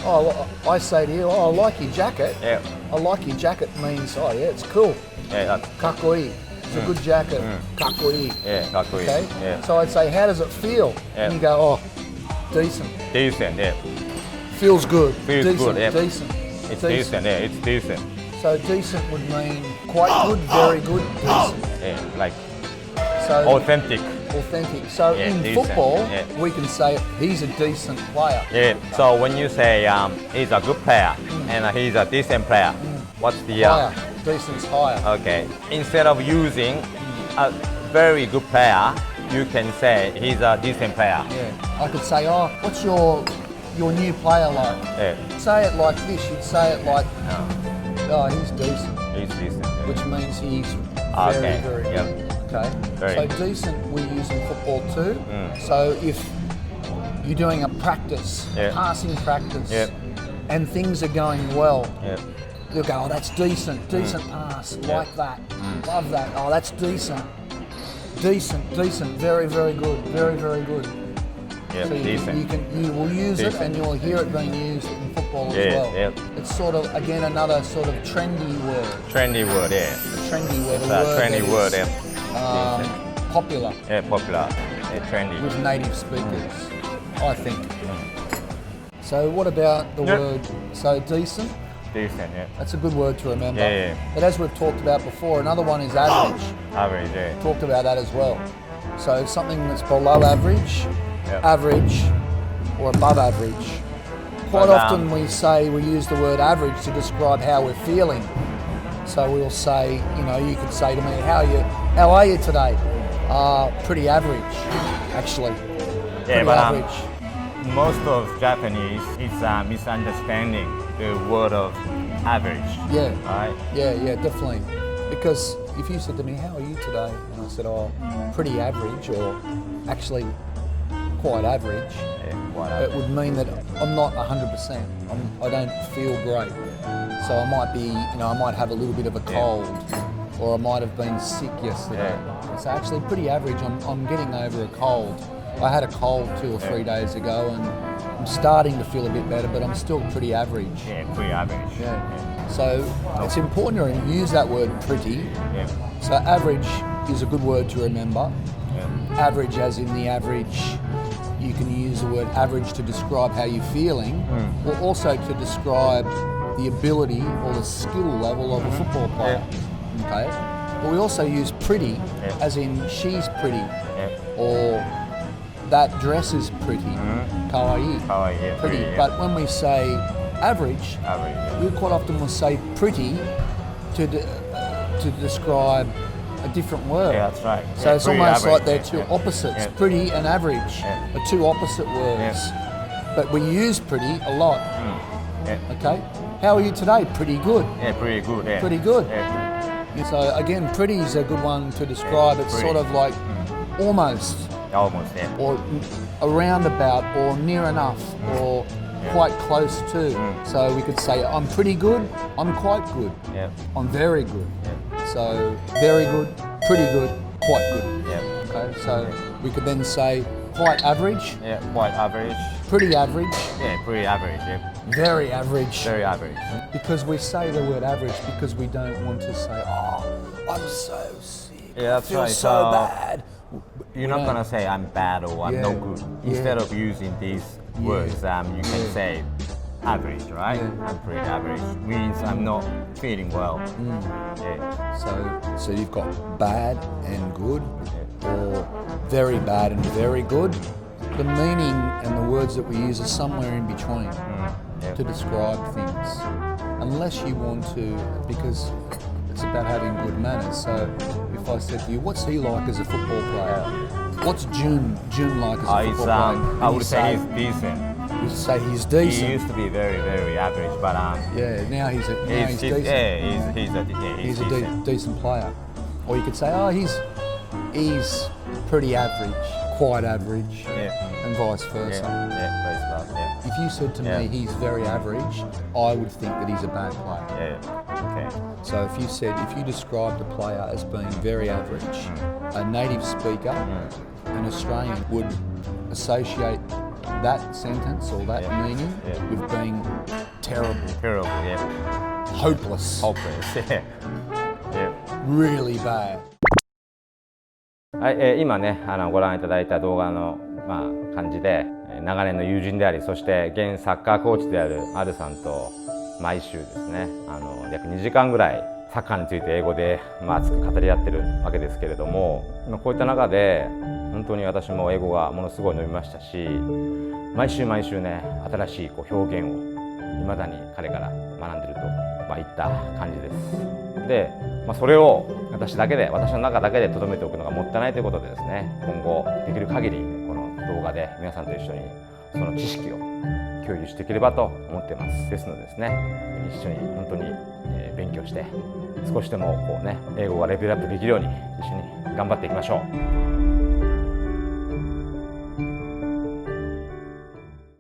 I say to you, I like your jacket. Yeah. I like your jacket means, it's cool. Yeah. Kakoi. It's a good jacket. Kakoi. Yeah. Kakoi. Okay? Yeah. So I'd say, how does it feel? Yeah. And you go, decent. Decent. Yeah. Feels good. Feels decent, good. Yeah. Decent. It's decent. Yeah. It's decent. So decent would mean quite good, very good, decent. Yeah. Like So authentic. Authentic. So Yeah, in decent. football, Yeah. we can say he's a decent player. Yeah. So when you say he's a good player and he's a decent player, what's the Higher. Decent's higher. Okay. Instead of using a very good player, you can say he's a decent player. Yeah. I could say, what's your new player like? Yeah. Say it like this. You'd say it like, he's decent, He's decent. Yeah. which means he's Okay. very Yeah. Okay. Very. So decent we use in football too. So if you're doing a practice, passing practice, Yep. and things are going well, Yeah. you'll go, that's decent pass, like that, love that, that's decent, very, very good, very, very good. Yeah. So Decent. you will use it Decent. and you'll hear it being used in football as Yeah, well. yeah. It's sort of, again, another sort of trendy word. Trendy word. Yeah. A trendy word, It's a a word trendy that word. is, Yeah. Decent. popular Yeah. Popular. Yeah. Trendy. with native speakers, I think. So what about the Yeah. word, so decent? Decent. Yeah. That's a good word to remember. Yeah. But as we've talked about before, another one is average. Average. Yeah. Talked about that as well. So something that's below average, Yep. average, or above average. Quite But, often we use the word average to describe how we're feeling. So we'll say, you could say to me, how are you today? Pretty average, actually. Yeah. Pretty But average. most of Japanese is misunderstanding the word of average. Yeah. Right. Yeah, definitely. Because if you said to me, how are you today? And I said, pretty average, or actually quite average, Yeah. What it would mean that I'm not 100%. I don't feel great. So I might be, I might have a little bit of a cold, or I might have been sick yesterday. So actually pretty average. I'm getting over a cold. I had a cold 2 or 3 days ago, and I'm starting to feel a bit better, but I'm still pretty average. Yeah. Pretty average. Yeah. So it's important to use that word pretty. Yeah. So average is a good word to remember. Yeah. Average as in the average, you can use the word average to describe how you're feeling, or also to describe the ability or the skill level of a football player. Okay? But we also use pretty as in she's pretty, or that dress is pretty, kawaii, Kawaii, yeah, pretty. pretty, yeah. But when we say average, Average. we quite often will say pretty to describe a different word. Yeah, that's right. So Yeah, it's pretty almost like average, they're yeah, two yeah. opposites. Yeah. Pretty and average are two opposite words. But we use pretty a lot. Yeah. Okay? How are you today? Pretty good. Yeah. Pretty good. Yeah. Pretty good. Yeah. So again, pretty is a good one to describe. It's pretty. sort of like almost, Almost. Yeah. or around about, or near enough, or quite close to. So we could say, I'm pretty good, I'm quite good, Yeah. I'm very good. So very good, pretty good, quite good. Yeah. Okay, so we could then say quite average, Yeah. Quite average. pretty average, Yeah. Pretty average. Yeah. very average. Very average. Because we say the word average because we don't want to say, I'm so sick, Yeah, that's I feel right. so So bad. You're not gonna say I'm bad or I'm Yeah. no good. Instead of using these words, you can say average, right? Yeah. I'm pretty average. Means I'm not feeling well. Yeah. So you've got bad and good, or very bad and very good. The meaning and the words that we use are somewhere in between Yeah. to describe things. Unless you want to, because it's about having good manners. So if I said to you, what's he like as a football player? What's June like as a He's, football player? I would say he's decent. You say he's He decent. used to be very, very average, but Yeah, now he's decent. yeah, he's He's a decent. decent player. Or you could say, he's pretty average, quite average, Yeah. and vice Yeah, versa. yeah, vice versa, yeah. If you said to Yeah. me he's very average, I would think that he's a bad player. Yeah, okay. So if you described a player as being very average, a native speaker, an Australian would associate that sentence or that meaning with being Terrible, yeah. Hopeless. Hopeless, yeah. Yeah. Really bad. はい、今ねご覧いただいた動画の、感じで長年の友人であり、そして現サッカーコーチであるアルさんと毎週ですね約2時間ぐらいサッカーについて英語で、熱く語り合ってるわけですけれども、こういった中で本当に私も英語がものすごい伸びましたし、毎週毎週ね新しい表現を未だに彼から学んでると、いった感じです。で、それを私の中だけで留めておくのがもったいないということでですね、今後できる限りこの動画で皆さんと一緒にその知識を共有していければと思っています。ですのでですね、一緒に本当に勉強して少しでも英語がレベルアップできるように一緒に頑張っていきましょう。